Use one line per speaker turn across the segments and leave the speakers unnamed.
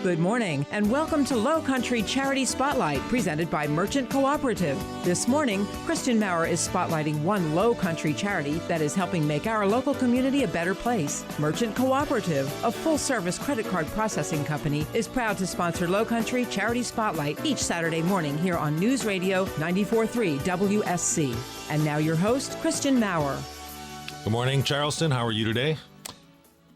Good morning, and welcome to Lowcountry Charity Spotlight, presented by Merchant Cooperative. This morning, Christian Maurer is spotlighting one Lowcountry charity that is helping make our local community a better place. Merchant Cooperative, a full-service credit card processing company, is proud to sponsor Lowcountry Charity Spotlight each Saturday morning here on News Radio 94.3 WSC. And now your host, Christian Maurer.
Good morning, Charleston. How are you today?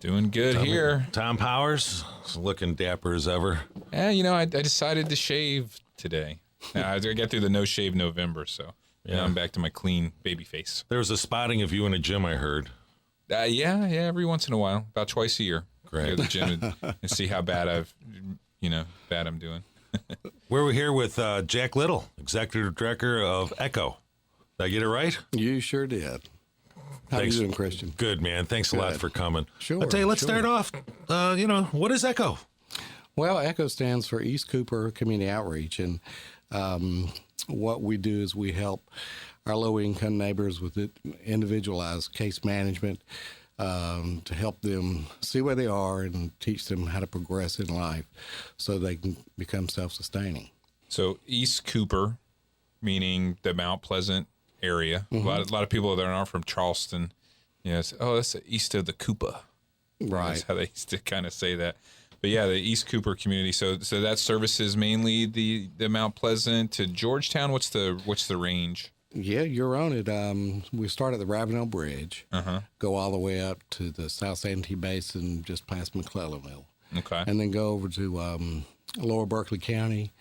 Doing good here.
Tom Powers, looking dapper as ever.
Yeah, I decided to shave today. I got through the no-shave November, so now I'm back to my clean baby face.
There was a spotting of you in a gym, I heard.
Yeah, every once in a while, about twice a year.
Great.
Go to the gym and see how bad I'm doing.
We're here with Jack Little, Executive Director of E.C.C.O. Did I get it right?
You sure did. How are you doing, Christian?
Good, man. Thanks a lot for coming.
Sure.
I'll tell you, let's start off. What is E.C.C.O.?
Well, E.C.C.O. stands for East Cooper Community Outreach, and what we do is we help our low-income neighbors with individualized case management to help them see where they are and teach them how to progress in life so they can become self-sustaining.
So East Cooper, meaning the Mount Pleasant area. Mm-hmm. A lot of people that aren't from Charleston, that's east of the Cooper.
Right.
That's how they used to kind of say that. But yeah, the East Cooper community. So that services mainly the Mount Pleasant to Georgetown. What's the range?
Yeah, you're on it. We start at the Ravenel Bridge, go all the way up to the South Santee Basin, just past McClellanville.
Okay.
And then go over to Lower Berkeley County,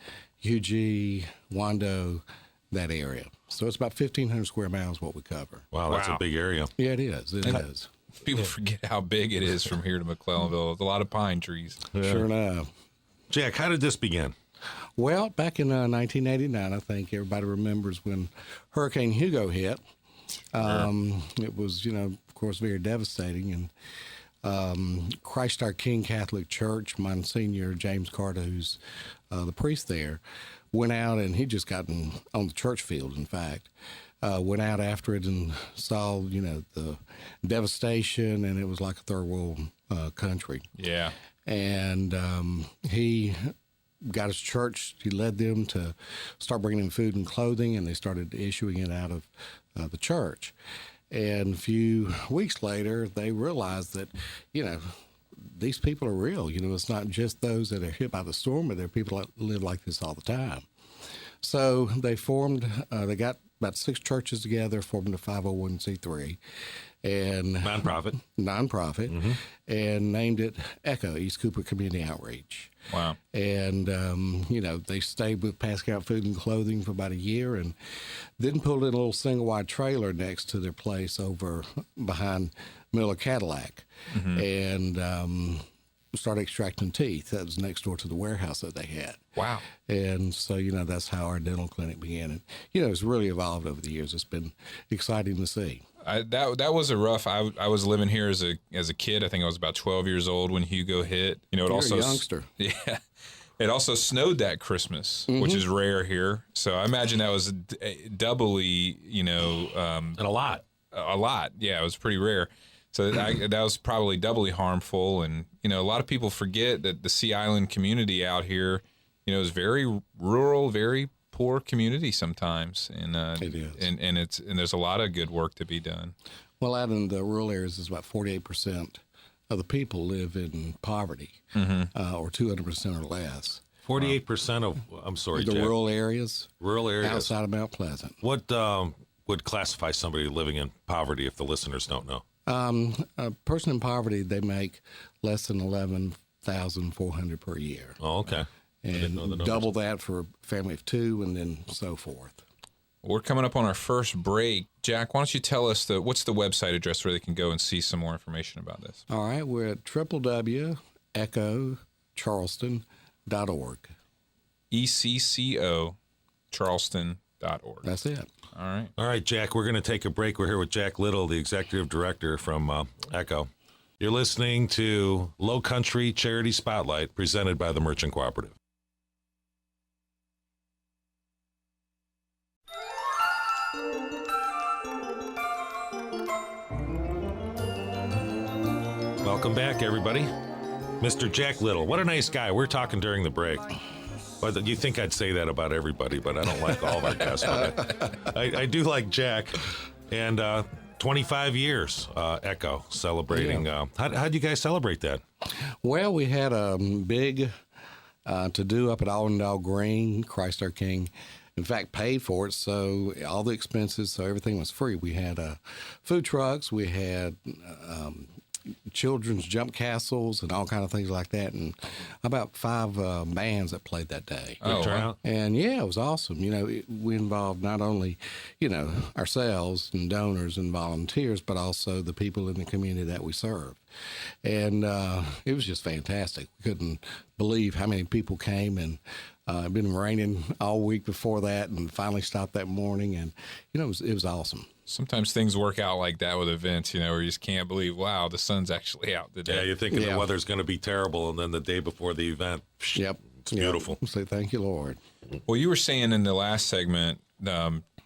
UG, Wando, that area. So it's about 1,500 square miles what we cover.
Wow, that's a big area.
Yeah, it is. It is.
People forget how big it is from here to McClellanville. There's a lot of pine trees.
Yeah. Sure enough.
Jack, how did this begin?
Well, back in 1989, I think everybody remembers when Hurricane Hugo hit. It was, of course, very devastating. And Christ Our King Catholic Church, Monsignor James Carter, who's the priest there, went out, and he'd just gotten on the church field, in fact, went out after it and saw, the devastation, and it was like a third world country.
Yeah.
And he got his church, he led them to start bringing in food and clothing, and they started issuing it out of the church. And a few weeks later, they realized that, these people are real. It's not just those that are hit by the storm, but there are people that live like this all the time. So they they got about 6 churches together, formed a 501c3. And nonprofit, and named it E.C.C.O., East Cooper Community Outreach.
Wow.
And, they stayed with passing out food and clothing for about a year, and then pulled in a little single-wide trailer next to their place over behind Miller Cadillac, and started extracting teeth. That was next door to the warehouse that they had.
Wow.
And so, that's how our dental clinic began. And, it's really evolved over the years. It's been exciting to see.
That was a rough. I was living here as a kid. I think I was about 12 years old when Hugo hit.
You're a youngster.
Yeah. It also snowed that Christmas, which is rare here. So I imagine that was doubly, and
a lot.
A lot. Yeah, it was pretty rare. So that was probably doubly harmful. And, a lot of people forget that the Sea Island community out here, is very rural, very poor community sometimes. And
it is.
And there's a lot of good work to be done.
Well, out in the rural areas, it's about 48% of the people live in poverty, or 200% or less.
48% of, I'm sorry,
the
Jack.
rural areas
outside
of Mount Pleasant.
What would classify somebody living in poverty if the listeners don't know?
A person in poverty, they make less than $11,400 per year.
Oh, okay.
And double that for a family of 2, and then so forth.
We're coming up on our first break. Jack, why don't you tell us what's the website address where they can go and see some more information about this?
All right. We're at www.ecocharleston.org.
E.C.C.O. Charleston.org.
That's it.
All
right, Jack, we're going to take a break. We're here with Jack Little, the Executive Director from E.C.C.O. You're listening to Lowcountry Charity Spotlight, presented by the Merchant Cooperative. Welcome back, everybody. Mr. Jack Little. What a nice guy. We're talking during the break. But you think I'd say that about everybody, but I don't like all of our guests. But I do like Jack. And 25 years, E.C.C.O. celebrating.
Yeah.
How'd you guys celebrate that?
Well, we had a big to-do up at Allendale Green. Christ our King, in fact, paid for it, so all the expenses, so everything was free. We had food trucks, we had children's jump castles and all kind of things like that, and about 5 bands that played that day.
Oh, wow.
And yeah, it was awesome. We involved not only, ourselves and donors and volunteers, but also the people in the community that we serve. And it was just fantastic. We couldn't believe how many people came, and it'd been raining all week before that, and finally stopped that morning, and it was awesome.
Sometimes things work out like that with events, where you just can't believe, wow, the sun's actually out today.
Yeah, you're thinking the weather's going to be terrible, and then the day before the event,
yep,
it's beautiful.
Say thank you, Lord.
Well, you were saying in the last segment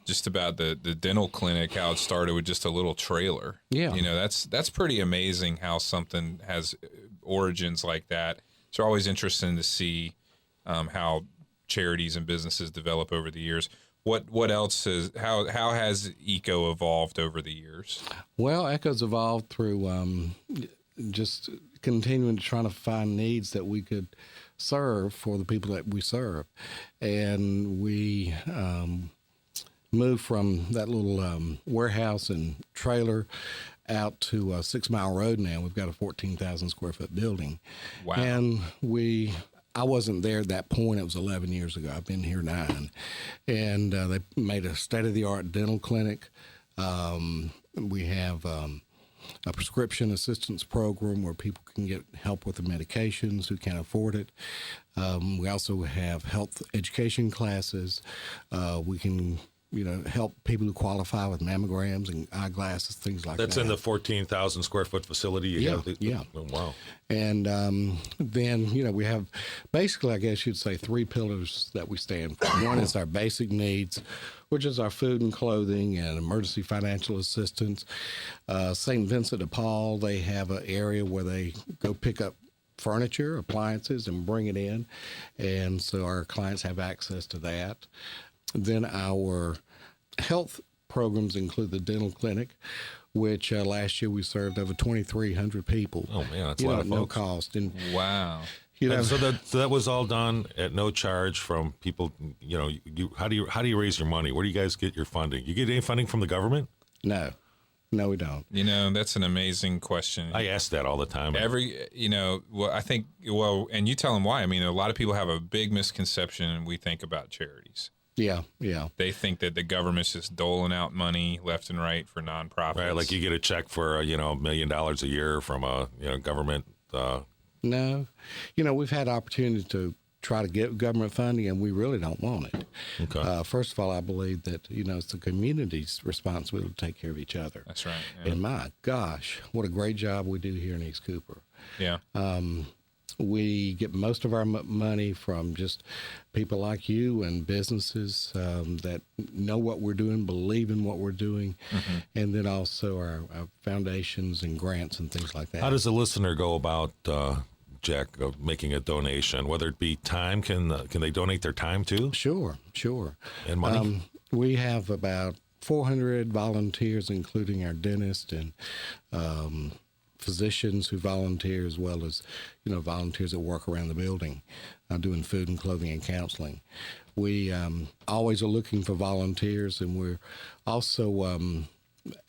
just about the dental clinic, how it started with just a little trailer.
Yeah.
That's pretty amazing how something has origins like that. It's always interesting to see how charities and businesses develop over the years. What else how has E.C.C.O. evolved over the years?
Well, E.C.C.O's evolved through just continuing to try to find needs that we could serve for the people that we serve. And we moved from that little warehouse and trailer out to a 6 Mile Road now. We've got a 14,000 square foot building.
Wow.
And I wasn't there at that point. It was 11 years ago. I've been here 9. And they made a state-of-the-art dental clinic. We have a prescription assistance program where people can get help with the medications who can't afford it. We also have health education classes. We can help people who qualify with mammograms and eyeglasses, things like that.
That's in the 14,000 square foot facility.
Yeah.
Oh, wow.
And then, we have basically, I guess you'd say, 3 pillars that we stand for. One is our basic needs, which is our food and clothing and emergency financial assistance. St. Vincent de Paul, they have an area where they go pick up furniture, appliances, and bring it in. And so our clients have access to that. Then our health programs include the dental clinic, which last year we served over 2,300 people.
Oh, man, that's a lot of
at no
folks.
cost. And,
Wow.
And so that was all done at no charge from people. How do you raise your money? Where do you guys get your funding? You get any funding from the government?
No, we don't.
That's an amazing question.
I ask that all the time.
I think, and you tell them why. I mean, a lot of people have a big misconception we think about charities.
Yeah.
They think that the government's just doling out money left and right for nonprofits.
Right, like you get a check for $1 million a year from a government.
No, we've had opportunity to try to get government funding, and we really don't want it.
Okay.
First of all, I believe that it's the community's responsibility to take care of each other.
That's right. Yeah.
And my gosh, what a great job we do here in East Cooper.
Yeah.
We get most of our money from just people like you and businesses that know what we're doing, believe in what we're doing, and then also our foundations and grants and things like that.
How does a listener go about, Jack, making a donation? Whether it be time, can they donate their time too?
Sure.
And money?
We have about 400 volunteers, including our dentist and physicians who volunteer, as well as volunteers that work around the building doing food and clothing and counseling. We always are looking for volunteers, and we're also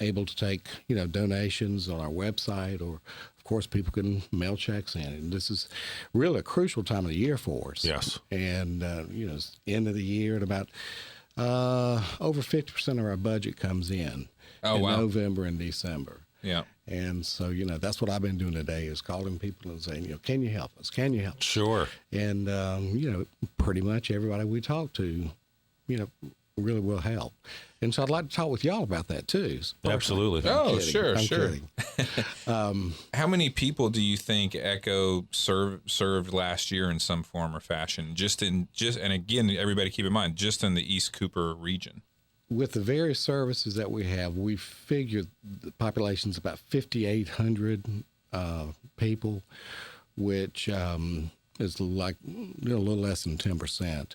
able to take donations on our website, or of course people can mail checks in, and this is really a crucial time of the year for us.
Yes.
And it's end of the year, and about over 50% of our budget comes in November and December.
Yeah.
And so, that's what I've been doing today, is calling people and saying, can you help us? Can you help us?
Sure.
And, pretty much everybody we talk to, really will help. And so I'd like to talk with y'all about that too.
Absolutely.
Oh,
I'm
sure.
kidding.
How many people do you think E.C.C.O. served last year in some form or fashion? And again, everybody keep in mind, just in the East Cooper region.
With the various services that we have, we figured the population's about 5,800 people. which is like a little less than 10%.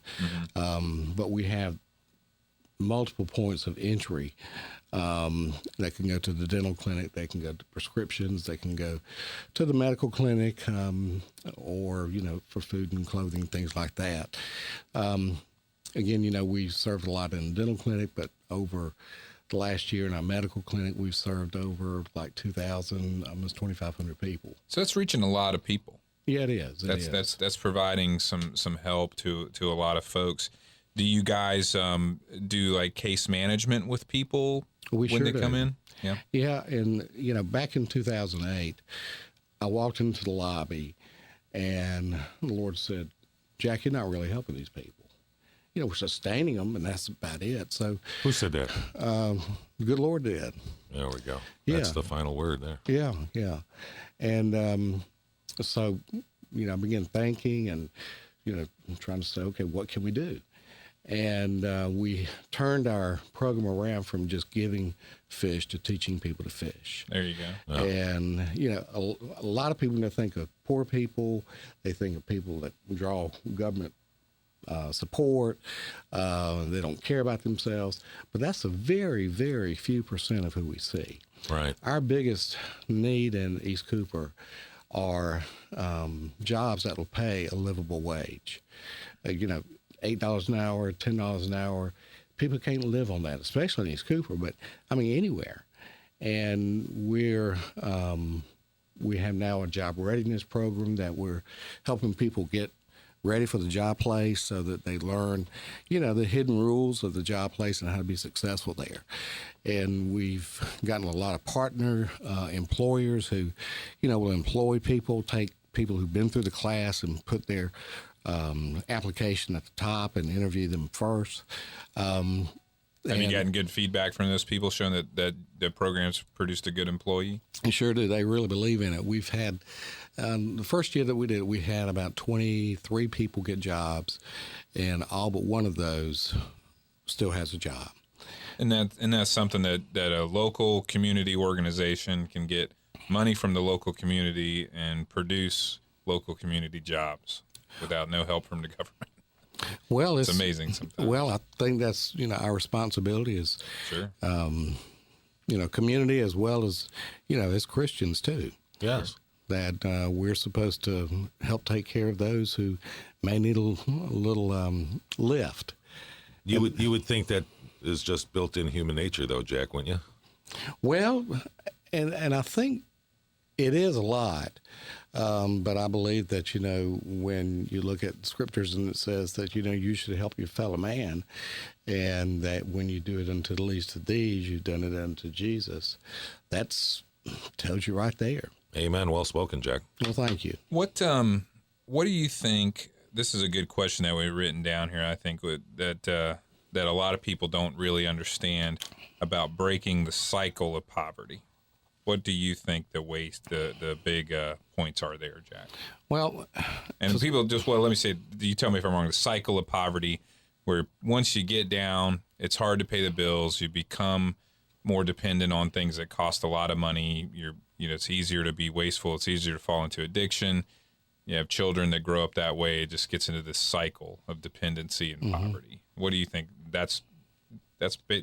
But we have multiple points of entry. They can go to the dental clinic, they can go to prescriptions, they can go to the medical clinic, or, for food and clothing, things like that. Again, we served a lot in the dental clinic, but over the last year in our medical clinic, we've served over like 2,000, almost 2,500 people.
So that's reaching a lot of people.
Yeah, it is.
That's providing some help to a lot of folks. Do you guys do like case management with people when they come in? Yeah.
Yeah, and back in 2008, I walked into the lobby, and the Lord said, "Jack, you're not really helping these people. We're sustaining them, and that's about it." So,
who said that?
The good Lord did.
There we go.
Yeah.
That's the final word there.
Yeah. And so, I began thinking and, trying to say, okay, what can we do? And we turned our program around from just giving fish to teaching people to fish.
There you go.
Oh.
And, a lot of people, when they think of poor people, they think of people that draw government support. They don't care about themselves. But that's a very, very few percent of who we see.
Right.
Our biggest need in East Cooper are jobs that will pay a livable wage. $8 an hour, $10 an hour. People can't live on that, especially in East Cooper, but anywhere. And we have now a job readiness program that we're helping people get ready for the job place so that they learn, the hidden rules of the job place and how to be successful there. And we've gotten a lot of partner employers who, will employ people, take people who've been through the class and put their application at the top and interview them first.
Have you gotten good feedback from those people showing that the program's produced a good employee?
Sure do. They really believe in it. We've had, the first year that we did it, we had about 23 people get jobs, and all but one of those still has a job.
And that's something that a local community organization can get money from the local community and produce local community jobs without no help from the government.
Well,
it's amazing sometimes.
Well, I think that's, our responsibility is,
sure.
Community as well as, as Christians too.
Yes.
That we're supposed to help take care of those who may need a little lift.
You would think that is just built-in human nature, though, Jack, wouldn't you?
Well, and I think it is a lot. But I believe that, when you look at scriptures and it says that, you should help your fellow man, and that when you do it unto the least of these, you've done it unto Jesus. That's tells you right there.
Amen. Well spoken, Jack.
Well, thank you.
What do you think? This is a good question that we've written down here. I think that a lot of people don't really understand about breaking the cycle of poverty. What do you think the big points are there, Jack?
Well,
and people let me say, you tell me if I'm wrong, the cycle of poverty, where once you get down, it's hard to pay the bills. You become more dependent on things that cost a lot of money. It's easier to be wasteful. It's easier to fall into addiction. You have children that grow up that way. It just gets into this cycle of dependency and poverty. What do you think? That's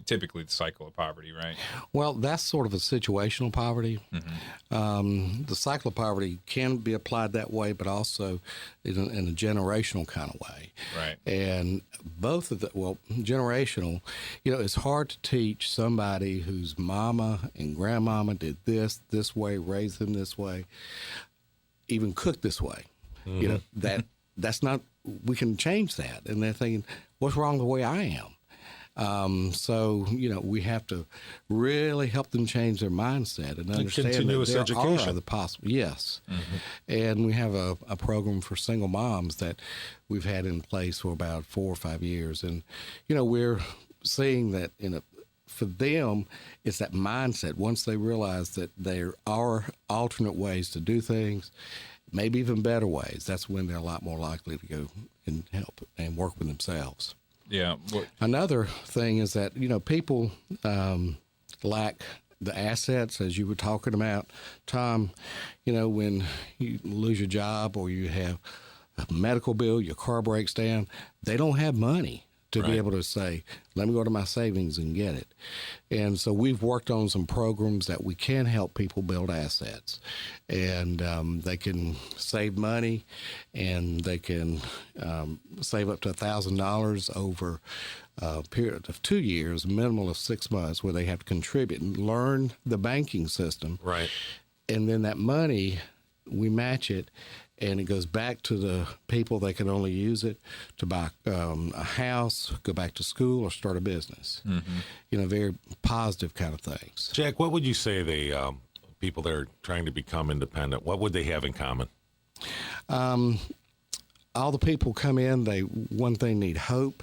typically the cycle of poverty, right?
Well, that's sort of a situational poverty.
Mm-hmm.
The cycle of poverty can be applied that way, but also in a generational kind of way.
Right.
And both of generational, it's hard to teach somebody whose mama and grandmama did this way, raised them this way, even cooked this way.
Mm-hmm.
That's not, we can change that. And they're thinking, what's wrong the way I am? So, we have to really help them change their mindset and understand
continuous
that there
education.
are the possible. Yes.
Mm-hmm.
And we have a program for single moms that we've had in place for about 4 or 5 years. And, we're seeing that for them, it's that mindset. Once they realize that there are alternate ways to do things, maybe even better ways, that's when they're a lot more likely to go and help and work with themselves.
Yeah.
Another thing is that, people lack the assets, as you were talking about, Tom, when you lose your job or you have a medical bill, your car breaks down, they don't have money to be able to say, let me go to my savings and get it. And so we've worked on some programs that we can help people build assets. And they can save money, and they can save up to $1,000 over a period of 2 years, a minimum of 6 months, where they have to contribute and learn the banking system.
Right.
And then that money, we match it, and it goes back to the people. They can only use it to buy a house, go back to school, or start a business. Mm-hmm. Very positive kind of things.
Jack, what would you say the people that are trying to become independent, what would they have in common?
All the people come in, one thing, need hope.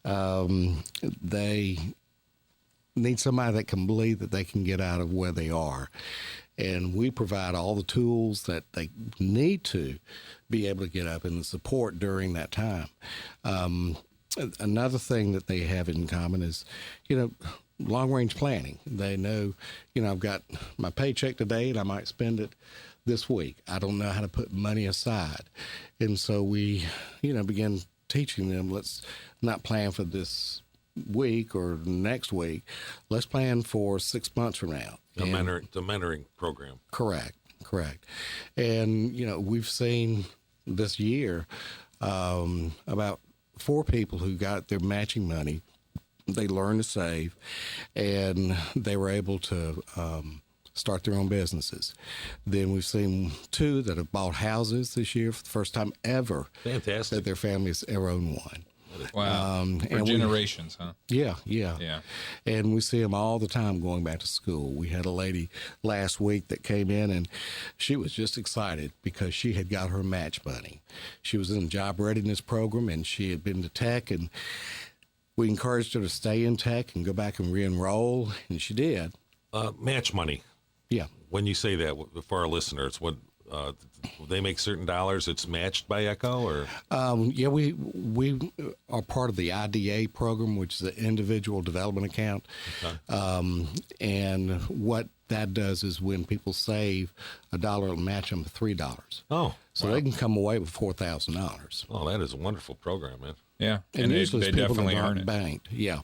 They need somebody that can believe that they can get out of where they are. And we provide all the tools that they need to be able to get up, and the support during that time. Another thing that they have in common is, long-range planning. They know, I've got my paycheck today and I might spend it this week. I don't know how to put money aside. And so we, begin teaching them, let's not plan for this week or next week. Let's plan for 6 months from now.
The mentoring program.
Correct. And, we've seen this year about 4 people who got their matching money. They learned to save, and they were able to start their own businesses. Then we've seen 2 that have bought houses this year for the first time ever.
Fantastic.
That their families ever owned one.
Wow. For generations, huh?
Yeah.
Yeah.
And we see them all the time going back to school. We had a lady last week that came in, and she was just excited because she had got her match money. She was in a job readiness program, and she had been to tech, and we encouraged her to stay in tech and go back and re-enroll, and she did.
Match money.
Yeah.
When you say that, for our listeners, what they make certain dollars, it's matched by E.C.C.O, or?
Yeah, we are part of the IDA program, which is the Individual Development Account. Okay. And what that does is when people save $1, it'll match them to $3.
Oh,
so they can come away with $4,000.
Oh, that is a wonderful program, man.
Yeah,
and usually
they
people
definitely
that
earn
aren't
it.
banked. Yeah.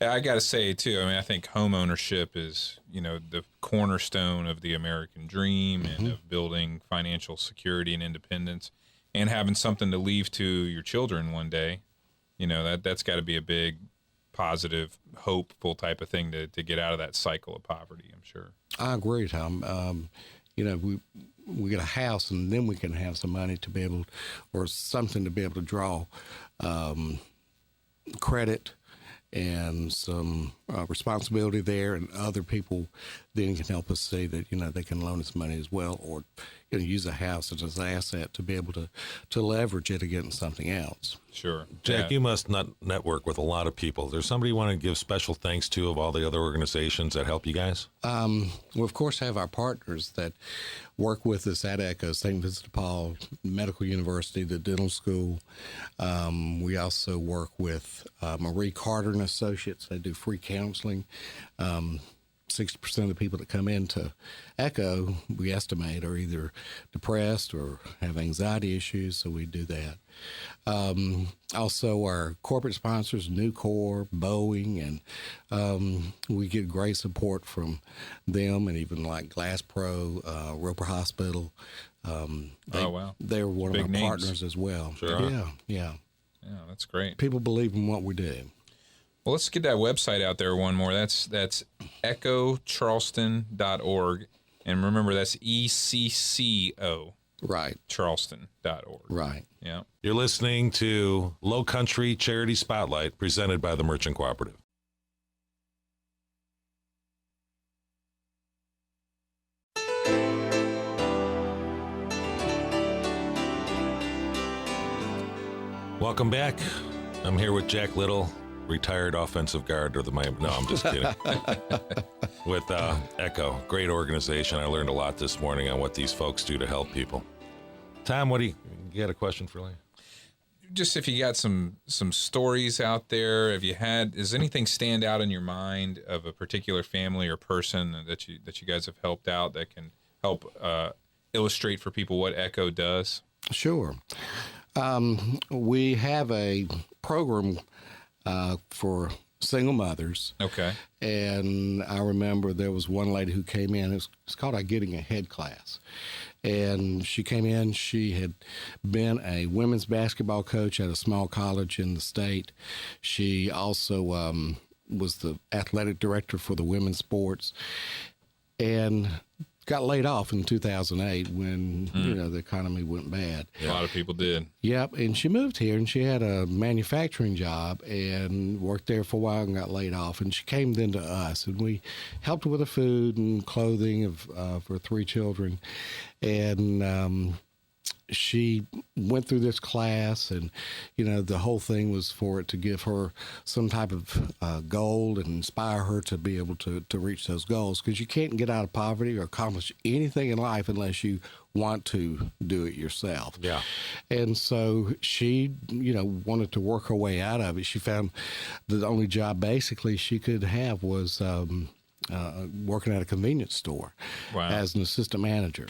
I got to say too. I mean, I think home ownership is, the cornerstone of the American dream and of building financial security and independence, and having something to leave to your children one day. That's got to be a big, positive, hopeful type of thing to get out of that cycle of poverty. I'm sure. I
agree, Tom. We get a house, and then we can have some money to be able, or something to be able to draw credit and some responsibility there, and other people then can help us see that, they can loan us money as well, or use a house as an asset to be able to leverage it against something else.
Sure.
Jack, you must network with a lot of people. There's somebody you want to give special thanks to of all the other organizations that help you guys?
We, of course, have our partners that work with us at E.C.C.O, St. Vincent de Paul Medical University, the dental school. We also work with Marie Carter and Associates. They do free counseling. 60% of the people that come into E.C.C.O, we estimate, are either depressed or have anxiety issues, so we do that. Also, our corporate sponsors, Nucor, Boeing, and we get great support from them, and even like Glass Pro, Roper Hospital. They're one of our partners as well.
Sure.
Yeah,
that's great.
People believe in what we do.
Well, let's get that website out there one more. That's echocharleston.org. And remember, that's E.C.C.O.
Right.
Charleston.org.
Right.
Yeah.
You're listening to Lowcountry Charity Spotlight, presented by the Merchant Cooperative. Welcome back. I'm here with Jack Little, retired offensive guard of the Miami. No, I'm just kidding. With E.C.C.O, great organization. I learned a lot this morning on what these folks do to help people. Tom, you got a question for Lee?
just if you got some stories out there, does anything stand out in your mind of a particular family or person that you guys have helped out that can help illustrate for people what E.C.C.O does?
Sure. We have a program for single mothers.
Okay.
And I remember there was one lady who came in. It's called our Getting Ahead class. And she came in. She had been a women's basketball coach at a small college in the state. She also was the athletic director for the women's sports. And got laid off in 2008 when, the economy went bad.
A lot of people did.
Yep, and she moved here, and she had a manufacturing job and worked there for a while and got laid off. And she came then to us, and we helped her with the food and clothing for 3 children. And she went through this class, and, the whole thing was for it to give her some type of goal and inspire her to be able to reach those goals, because you can't get out of poverty or accomplish anything in life unless you want to do it yourself.
Yeah.
And so she, wanted to work her way out of it. She found the only job basically she could have was working at a convenience store as an assistant manager.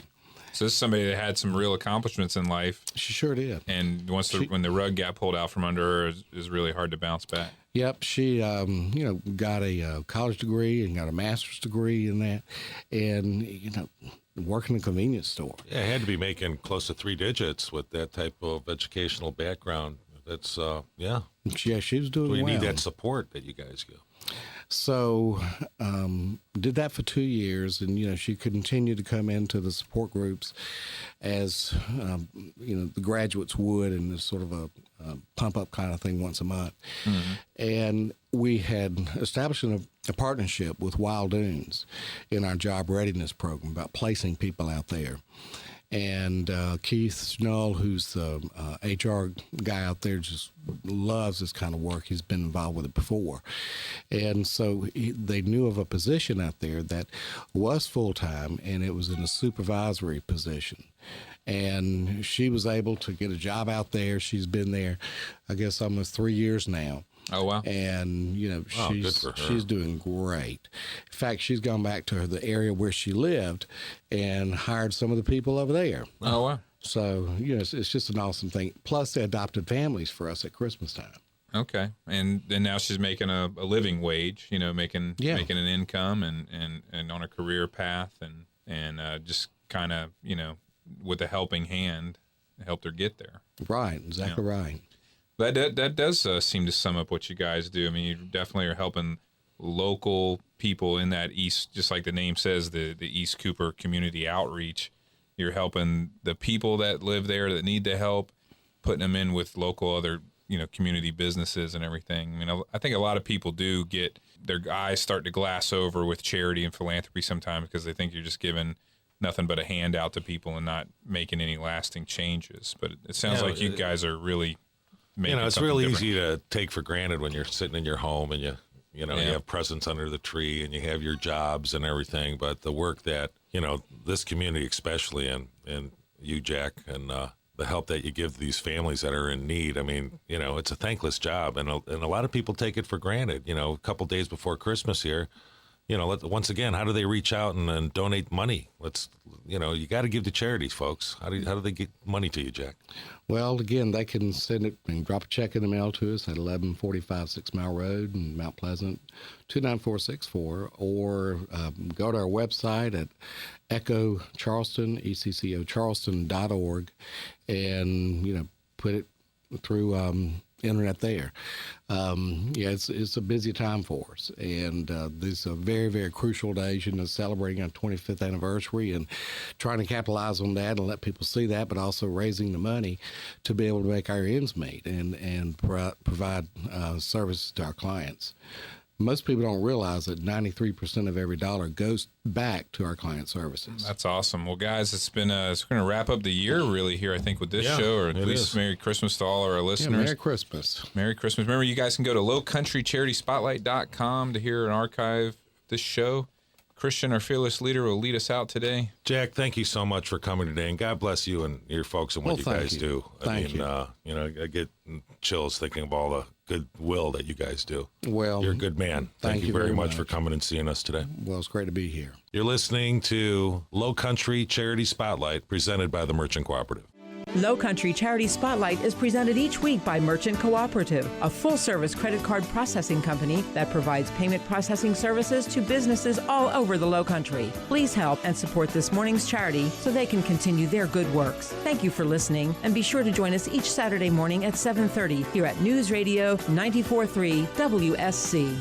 So this is somebody that had some real accomplishments in life.
She sure did.
And when the rug got pulled out from under her, is really hard to bounce back.
Yep, she got a college degree and got a master's degree in that, and working in a convenience store.
Yeah, I had to be making close to 3 digits with that type of educational background. That's yeah, she was doing well. We need that support that you guys give.
So did that for 2 years, and she continued to come into the support groups as the graduates would, and it's sort of a pump up kind of thing once a month. Mm-hmm. And we had established a partnership with Wild Dunes in our job readiness program about placing people out there. And Keith Snull, who's the HR guy out there, just loves this kind of work. He's been involved with it before. And so they knew of a position out there that was full-time, and it was in a supervisory position. And she was able to get a job out there. She's been there, I guess, almost 3 years now.
Oh, wow.
And, she's doing great. In fact, she's gone back to the area where she lived and hired some of the people over there.
Oh, wow.
So, it's just an awesome thing. Plus, they adopted families for us at Christmas time.
Okay. And then now she's making a living wage, making an income and on a career path and just kind of, with a helping hand, helped her get there.
Right. Exactly right.
That does seem to sum up what you guys do. I mean, you definitely are helping local people in that East, just like the name says, the East Cooper community outreach. You're helping the people that live there that need the help, putting them in with local other, community businesses and everything. I mean, I think a lot of people do get their eyes start to glass over with charity and philanthropy sometimes because they think you're just giving nothing but a handout to people and not making any lasting changes. But it sounds like you guys are really
it's real easy to take for granted when you're sitting in your home and you have presents under the tree and you have your jobs and everything. But the work that, this community especially and you, Jack, and the help that you give these families that are in need, I mean, it's a thankless job. And a lot of people take it for granted. A couple days before Christmas here, once again, how do they reach out and donate money? You got to give to charities, folks. How do they get money to you, Jack?
Well, again, they can send it and drop a check in the mail to us at 1145 6 Mile Road in Mount Pleasant, 29464, or go to our website at E.C.C.O Charleston, E.C.C.O Charleston.org, and, put it through internet there. It's a busy time for us, and these are very, very crucial days, celebrating our 25th anniversary and trying to capitalize on that and let people see that, but also raising the money to be able to make our ends meet and provide services to our clients. Most people don't realize that 93% of every dollar goes back to our client services.
That's awesome. Well, guys, it's going to wrap up the year really here, I think, with this show, or at least Merry Christmas to all our listeners.
Yeah, Merry Christmas.
Merry Christmas. Remember, you guys can go to lowcountrycharityspotlight.com to hear an archive of this show. Christian, our fearless leader, will lead us out today.
Jack, thank you so much for coming today, and God bless you and your folks and what you guys do.
Thank you.
I get chills thinking of all the goodwill that you guys do.
Well,
you're a good man. Thank you very much for coming and seeing us today.
Well, it's great to be here.
You're listening to Lowcountry Charity Spotlight, presented by the Merchant Cooperative.
Lowcountry Charity Spotlight is presented each week by Merchant Cooperative, a full-service credit card processing company that provides payment processing services to businesses all over the Lowcountry. Please help and support this morning's charity so they can continue their good works. Thank you for listening, and be sure to join us each Saturday morning at 7:30 here at News Radio 94.3 WSC.